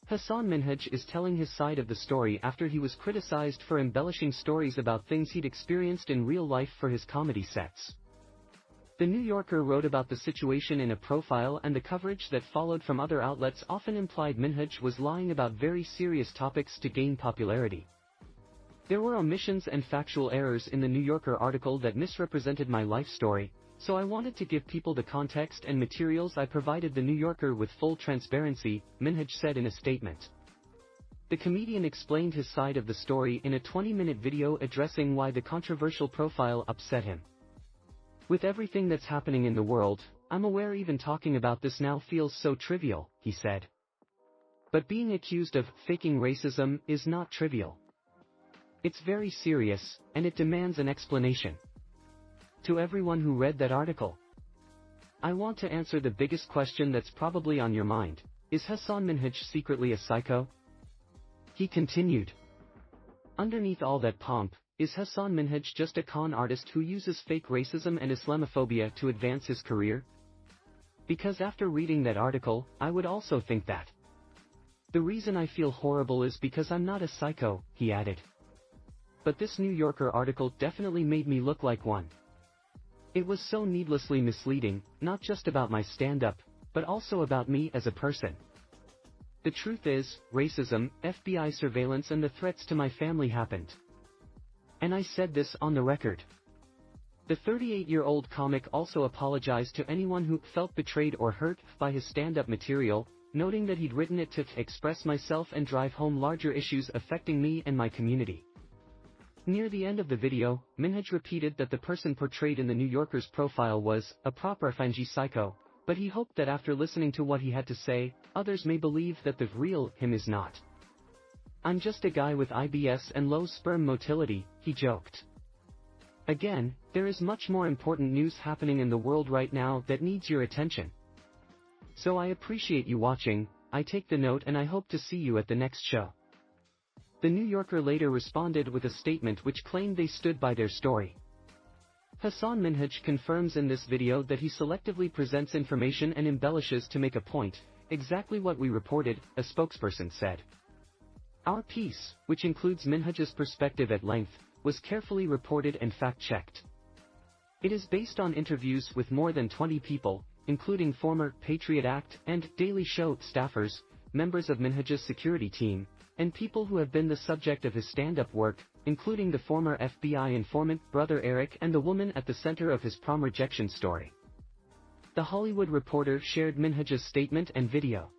Hasan Minhaj is telling his side of the story after he was criticized for embellishing stories about things he'd experienced in real life for his comedy sets. The New Yorker wrote about the situation in a profile, and the coverage that followed from other outlets often implied Minhaj was lying about very serious topics to gain popularity. There were omissions and factual errors in the New Yorker article that misrepresented my life story, so I wanted to give people the context and materials. I provided the New Yorker with full transparency, Minhaj said in a statement. The comedian explained his side of the story in a 20-minute video addressing why the controversial profile upset him. With everything that's happening in the world, I'm aware even talking about this now feels so trivial, he said. But being accused of faking racism is not trivial. It's very serious, and it demands an explanation. To everyone who read that article, I want to answer the biggest question that's probably on your mind. Is Hasan Minhaj secretly a psycho? He continued. Underneath all that pomp, is Hasan Minhaj just a con artist who uses fake racism and Islamophobia to advance his career? Because after reading that article, I would also think that. The reason I feel horrible is because I'm not a psycho, he added. But this New Yorker article definitely made me look like one. It was so needlessly misleading, not just about my stand-up, but also about me as a person. The truth is, racism, FBI surveillance and the threats to my family happened. And I said this on the record. The 38-year-old comic also apologized to anyone who felt betrayed or hurt by his stand-up material, noting that he'd written it to express myself and drive home larger issues affecting me and my community. Near the end of the video, Minhaj repeated that the person portrayed in the New Yorker's profile was a proper Fangi psycho, but he hoped that after listening to what he had to say, others may believe that the real him is not. I'm just a guy with IBS and low sperm motility, he joked. Again, there is much more important news happening in the world right now that needs your attention. So I appreciate you watching, I take the note, and I hope to see you at the next show. The New Yorker later responded with a statement which claimed they stood by their story. Hasan Minhaj confirms in this video that he selectively presents information and embellishes to make a point, exactly what we reported, a spokesperson said. Our piece, which includes Minhaj's perspective at length, was carefully reported and fact-checked. It is based on interviews with more than 20 people, including former Patriot Act and Daily Show staffers, members of Minhaj's security team, and people who have been the subject of his stand-up work, including the former FBI informant Brother Eric and the woman at the center of his prom rejection story. The Hollywood Reporter shared Minhaj's statement and video.